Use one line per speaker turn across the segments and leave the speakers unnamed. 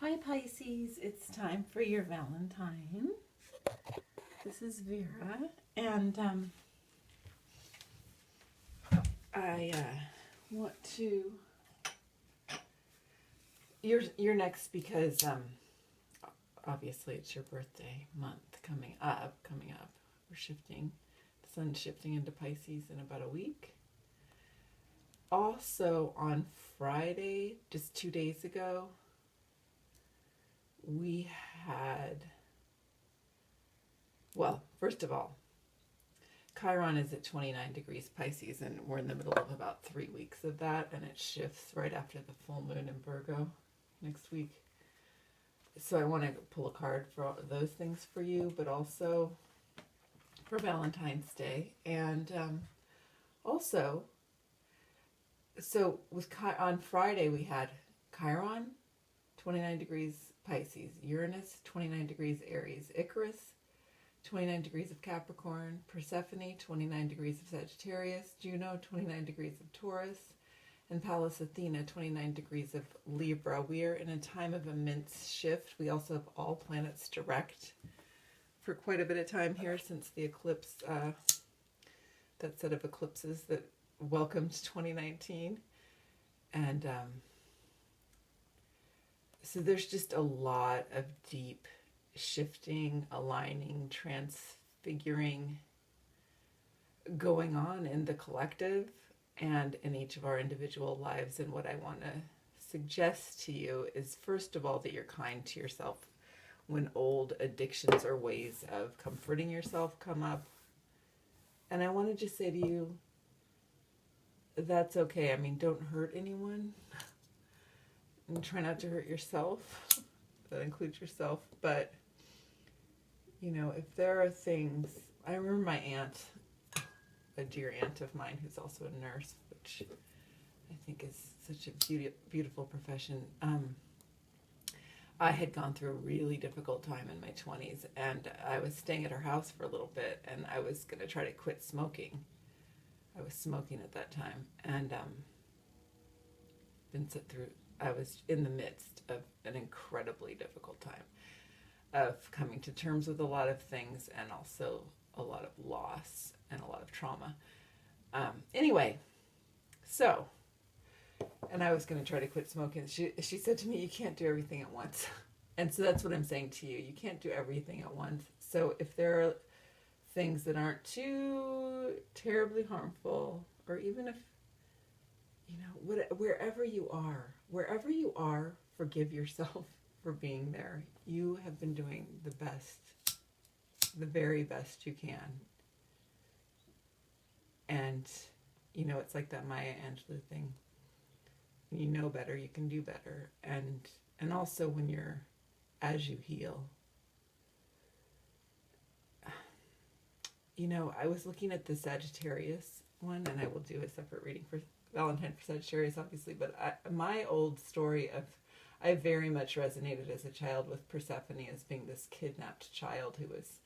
Hi Pisces, it's time for your Valentine. This is Vera, and I want to. You're next because obviously it's your birthday month coming up. We're shifting. The sun's shifting into Pisces in about a week. Also on Friday, just 2 days ago, we had, well, first of all, Chiron is at 29 degrees Pisces, and we're in the middle of about 3 weeks of that, and it shifts right after the full moon in Virgo next week. So I want to pull a card for all those things for you, but also for Valentine's Day. And also, so on Friday we had Chiron, 29 degrees Pisces, Uranus, 29 degrees Aries, Icarus, 29 degrees of Capricorn, Persephone, 29 degrees of Sagittarius, Juno, 29 degrees of Taurus, and Pallas Athena, 29 degrees of Libra. We are in a time of immense shift. We also have all planets direct for quite a bit of time here since the eclipse, that set of eclipses that welcomed 2019. And so there's just a lot of deep shifting, aligning, transfiguring going on in the collective and in each of our individual lives. And what I want to suggest to you is, first of all, that you're kind to yourself when old addictions or ways of comforting yourself come up. And I want to just say to you, that's okay. I mean, don't hurt anyone. And try not to hurt yourself. That includes yourself. But, you know, if there are things... I remember my aunt, a dear aunt of mine who's also a nurse, which I think is such a beautiful profession. I had gone through a really difficult time in my 20s, and I was staying at her house for a little bit, and I was going to try to quit smoking. I was smoking at that time, and I was in the midst of an incredibly difficult time of coming to terms with a lot of things, and also a lot of loss and a lot of trauma. Anyway, so, and I was going to try to quit smoking. She said to me, you can't do everything at once. And so that's what I'm saying to you. You can't do everything at once. So if there are things that aren't too terribly harmful, or even if, you know, wherever you are, forgive yourself for being there. You have been doing the best, the very best you can. And, you know, it's like that Maya Angelou thing. When you know better, you can do better. And also when you're, as you heal. You know, I was looking at the Sagittarius one, and I will do a separate reading for Valentine for Sagittarius, obviously, but my old story of, I very much resonated as a child with Persephone as being this kidnapped child who was,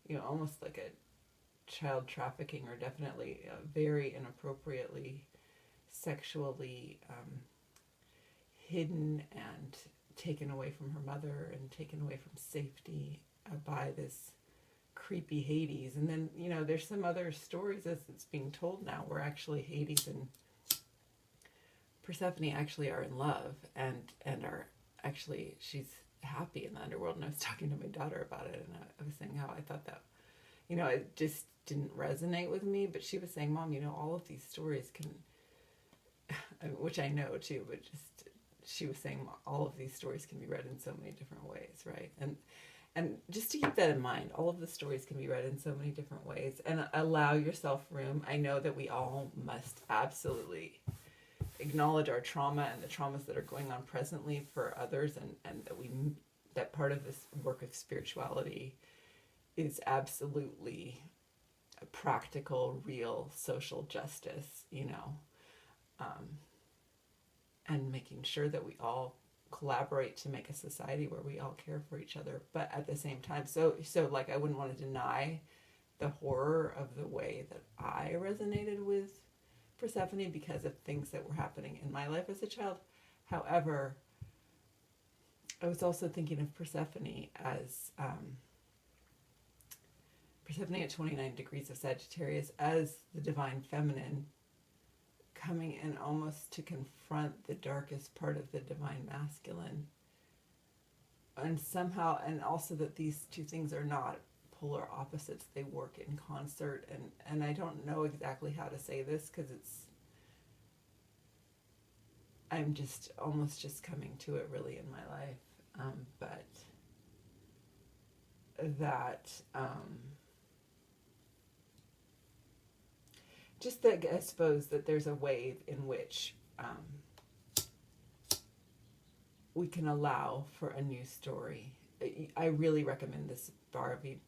you know, almost like a child trafficking, or definitely very inappropriately sexually hidden and taken away from her mother and taken away from safety by this creepy Hades. And then, you know, there's some other stories as it's being told now where actually Hades and Persephone actually are in love and are actually, she's happy in the underworld. And I was talking to my daughter about it, and I was saying how I thought that, you know, it just didn't resonate with me, but she was saying, Mom, you know, all of these stories can, which I know too, but just, she was saying all of these stories can be read in so many different ways, right? And just to keep that in mind, all of the stories can be read in so many different ways, and allow yourself room. I know that we all must absolutely acknowledge our trauma and the traumas that are going on presently for others, and that part of this work of spirituality is absolutely a practical, real social justice, you know, and making sure that we all collaborate to make a society where we all care for each other, but at the same time, so like, I wouldn't want to deny the horror of the way that I resonated with Persephone because of things that were happening in my life as a child. However, I was also thinking of Persephone as Persephone at 29 degrees of Sagittarius as the divine feminine, coming in almost to confront the darkest part of the divine masculine. And somehow, and also that these two things are not polar opposites, they work in concert. And I don't know exactly how to say this because I'm just almost just coming to it really in my life. But that, just that I suppose that there's a way in which we can allow for a new story. I really recommend this verabels.clair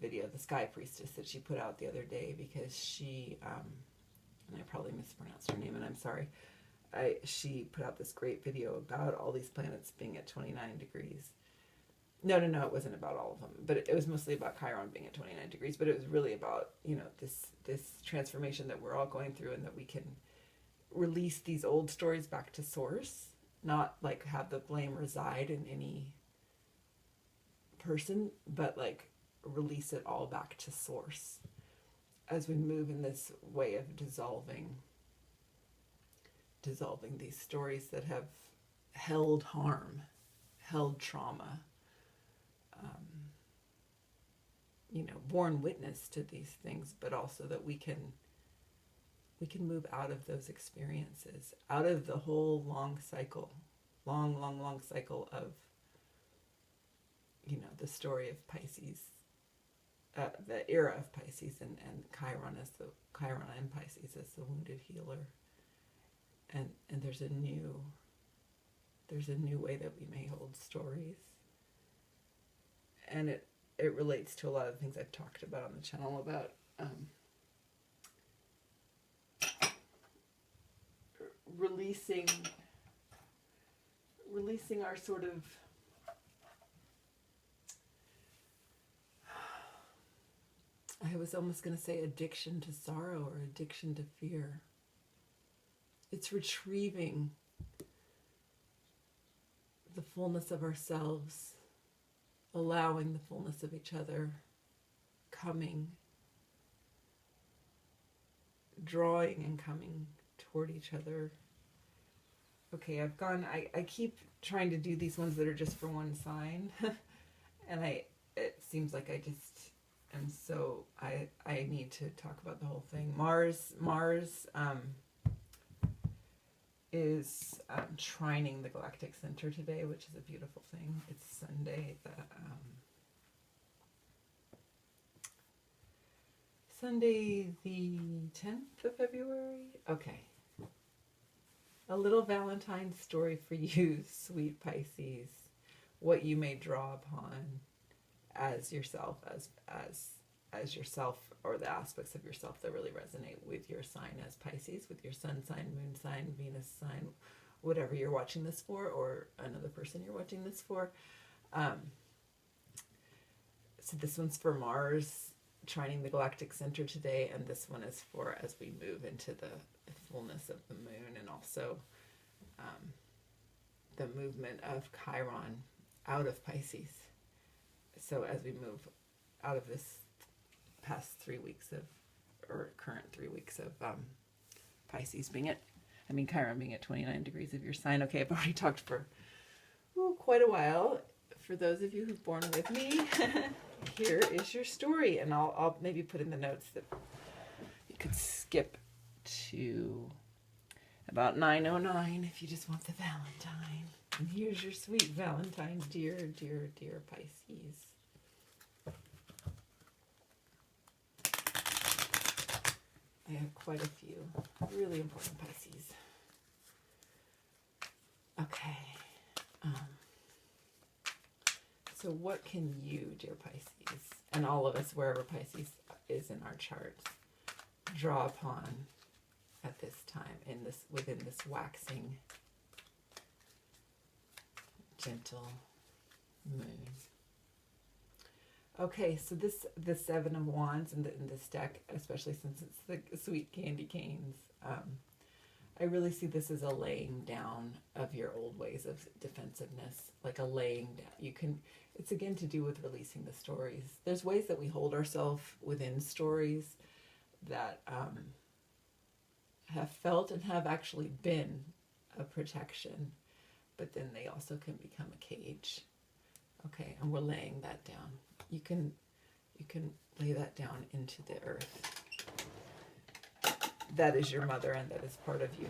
video, the Sky Priestess, that she put out the other day, because she, and I probably mispronounced her name, and I'm sorry, she put out this great video about all these planets being at 29 degrees. No, it wasn't about all of them, but it was mostly about Chiron being at 29 degrees, but it was really about, this transformation that we're all going through, and that we can release these old stories back to source, not like have the blame reside in any person, but like release it all back to source as we move in this way of dissolving these stories that have held harm, held trauma, borne witness to these things, but also that we can move out of those experiences, out of the whole long cycle of, the story of Pisces, the era of Pisces, and Chiron and Pisces as the wounded healer. And there's a new way that we may hold stories. And it relates to a lot of things I've talked about on the channel about releasing our sort of I was almost going to say addiction to sorrow or addiction to fear. It's retrieving the fullness of ourselves, allowing the fullness of each other, coming, drawing and coming toward each other. Okay, I keep trying to do these ones that are just for one sign, and it seems like I just am so, I need to talk about the whole thing. Mars is trining the galactic center today, which is a beautiful thing. It's Sunday, the 10th of February. Okay. A little Valentine story for you, sweet Pisces. What you may draw upon as yourself, as yourself, or the aspects of yourself that really resonate with your sign as Pisces, with your sun sign, moon sign, Venus sign, whatever you're watching this for, or another person you're watching this for. So this one's for Mars, trining the galactic center today, and this one is for as we move into the fullness of the moon, and also the movement of Chiron out of Pisces. So as we move out of this past 3 weeks of, or current 3 weeks of Pisces Chiron being at 29 degrees of your sign. Okay, I've already talked for quite a while. For those of you who've born with me, here is your story, and I'll maybe put in the notes that you could skip to about 9:09 if you just want the Valentine. And here's your sweet Valentine, dear, dear, dear Pisces. I have quite a few really important Pisces. Okay. So what can you, dear Pisces, and all of us, wherever Pisces is in our charts, draw upon at this time, within this waxing, gentle moon? Okay, so the Seven of Wands in this deck, especially since it's the sweet candy canes, I really see this as a laying down of your old ways of defensiveness, like a laying down. It's again to do with releasing the stories. There's ways that we hold ourselves within stories that have felt and have actually been a protection, but then they also can become a cage. Okay, and we're laying that down. You can lay that down into the earth. That is your mother, and that is part of you.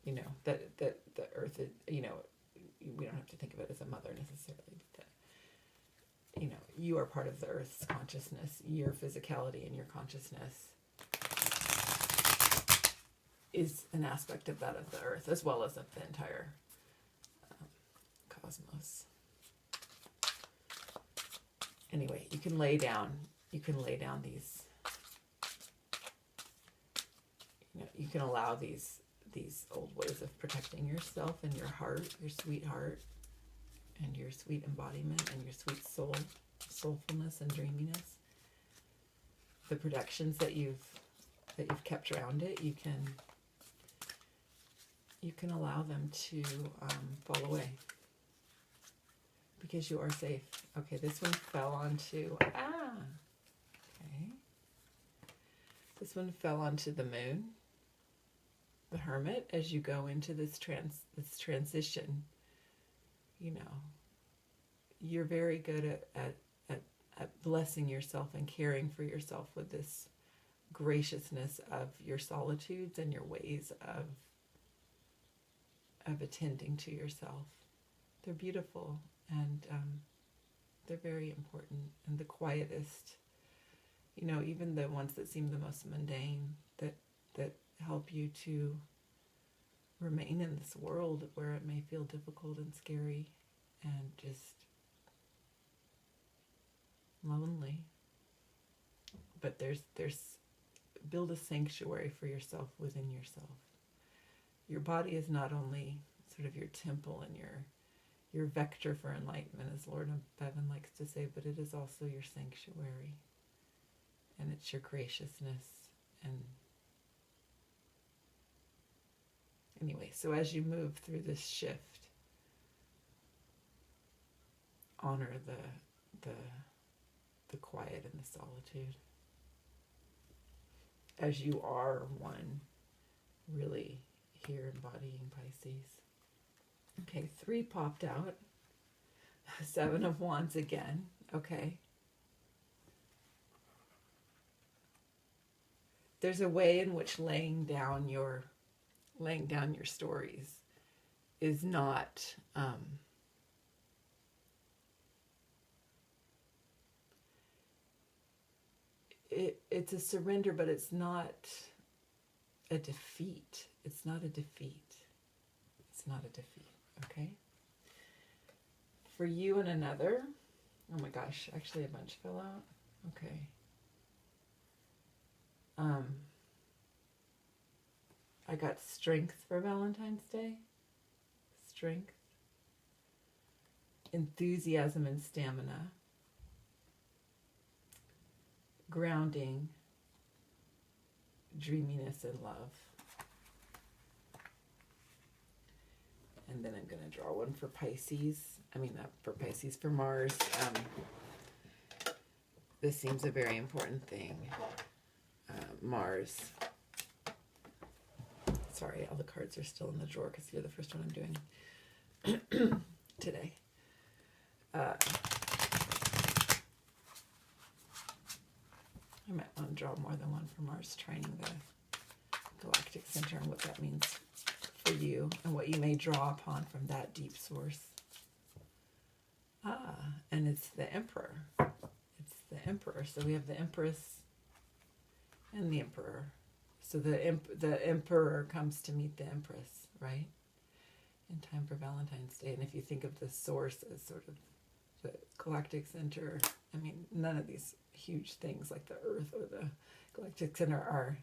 You know, that the earth is, you know, we don't have to think of it as a mother necessarily, but that, you know, you are part of the earth's consciousness. Your physicality and your consciousness is an aspect of that of the earth, as well as of the entire cosmos. Anyway, you can lay down these, you know, you can allow these old ways of protecting yourself and your heart, your sweet heart, and your sweet embodiment, and your sweet soul, soulfulness and dreaminess. The protections that you've kept around it, you can allow them to fall away, because you are safe. Okay, this one fell onto, okay. This one fell onto the moon, the hermit, as you go into this transition. You know, you're very good at blessing yourself and caring for yourself with this graciousness of your solitudes and your ways of attending to yourself. They're beautiful, and they're very important, and the quietest, you know, even the ones that seem the most mundane, that help you to remain in this world where it may feel difficult and scary and just lonely. But there's build a sanctuary for yourself within yourself. Your body is not only sort of your temple and your vector for enlightenment, as Lord Bevan likes to say, but it is also your sanctuary, and it's your graciousness. And anyway, so as you move through this shift, honor the quiet and the solitude, as you are one, really here embodying Pisces. Okay, 3 popped out. 7 of Wands again. Okay. There's a way in which laying down your stories is not it's a surrender, but it's not a defeat. It's not a defeat. It's not a defeat. Okay? For you and another, oh my gosh, actually a bunch fell out. Okay. I got strength for Valentine's Day. Strength. Enthusiasm and stamina. Grounding. Dreaminess and love. And then I'm going to draw one for Pisces. I mean, not for Pisces, for Mars. This seems a very important thing. Mars. Sorry, all the cards are still in the drawer because you're the first one I'm doing today. I might want to draw more than one for Mars, trining the galactic center and what that means for you and what you may draw upon from that deep source. And it's the Emperor. It's the Emperor. So we have the Empress and the Emperor. So the Emperor comes to meet the Empress, right? In time for Valentine's Day. And if you think of the source as sort of the galactic center, I mean, none of these huge things like the Earth or the galactic center are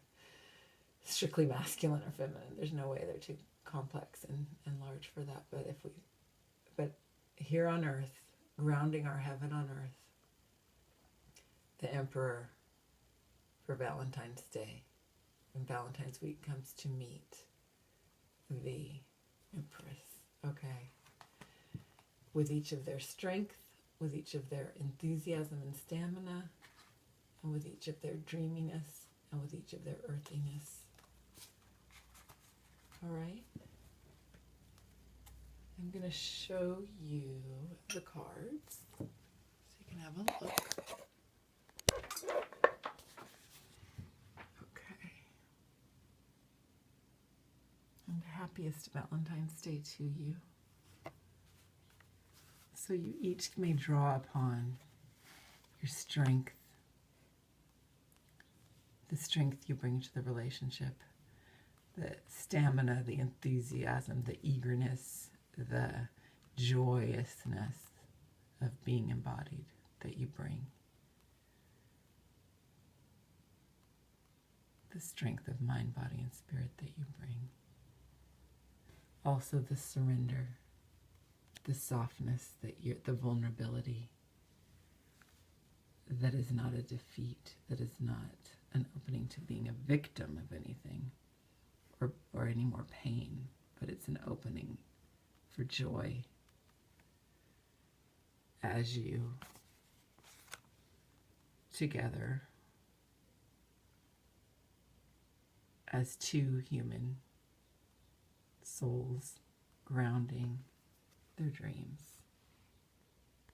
strictly masculine or feminine. There's no way they're too complex and large for that. But here on Earth, grounding our heaven on Earth, the Emperor for Valentine's Day, when Valentine's week comes to meet the Empress. Okay. With each of their strength, with each of their enthusiasm and stamina, and with each of their dreaminess, and with each of their earthiness. All right? I'm going to show you the cards so you can have a look. Okay. And happiest Valentine's Day to you. So you each may draw upon your strength, the strength you bring to the relationship, the stamina, the enthusiasm, the eagerness, the joyousness of being embodied that you bring. The strength of mind, body, and spirit that you bring. Also the surrender, the softness, the vulnerability that is not a defeat, that is not an opening to being a victim of anything or any more pain, but it's an opening for joy as you together as two human souls grounding their dreams.